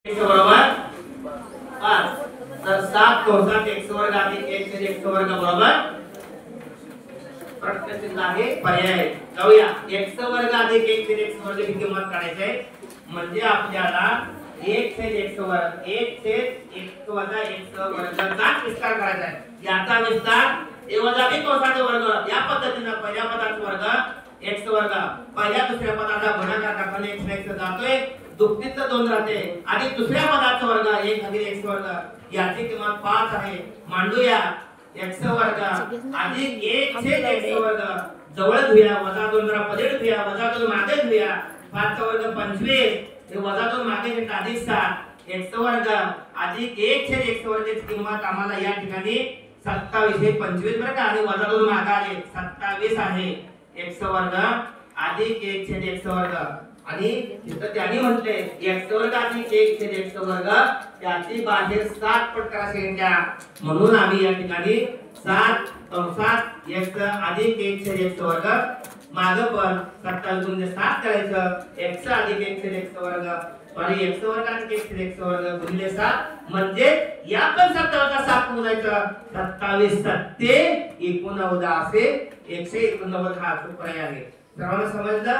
बरोबर 5 तर 7 कंसात x वर्ग अधिक 1 छेद x वर्ग बरोबर प्रश्न चिन्ह आहे पर्याय. जाऊया x वर्ग अधिक 1 छेद x वर्ग ही किंमत काढायची आहे. म्हणजे आपल्याला 1 छेद x वर्ग 1 छेद x वजा x वर्गाचा विस्तार करायचा आहे. याचा विस्तार a वजा b कंसाचा वर्ग या पद्धतीने पहिल्या पदाचा वर्ग x वर्ग पहिल्या दुसऱ्या पदाचा गुणाकार टाकून x x जातोय. दुप्पटीचं 2 राहते आणि दुसऱ्या पदाचा वर्ग 1 भागिले x वर्ग याची किंमत 5 आहे. मांडूया x वर्ग अधिक 1 छेद x वर्ग जवळ घेऊया वजा 2 जरा पलीकडे घेऊया वजा 2 मागे घेऊया 5 चा वर्ग 25 हे वजा 2 मागे घेतला अधिक 7 x वर्ग अधिक 1 छेद x वर्गाची किंमत आम्हाला या ठिकाणी 27 हे 25 बरं का आणि वजा 2 मागे आले 27 आहे. x वर्ग अधिक 1 छेद x वर्ग आणि तिथं त्यांनी म्हटले x वर्ग अधिक 1 छेद x वर्ग त्याची बाहेर 7 पट करा सांगितल्या. म्हणून आम्ही या ठिकाणी 7 कंसात x अधिक 1 छेद x वर्ग मागे पण 27 गुणिले 7 करायचं x अधिक 1 छेद x वर्ग आणि x वर्ग अधिक 1 छेद x वर्ग गुणिले 7 म्हणजे या पण 27 चा 7 मोजायचं 27 सत्ते 89 असे 189 हा पर्याय आहे. सर्वांना समजलं?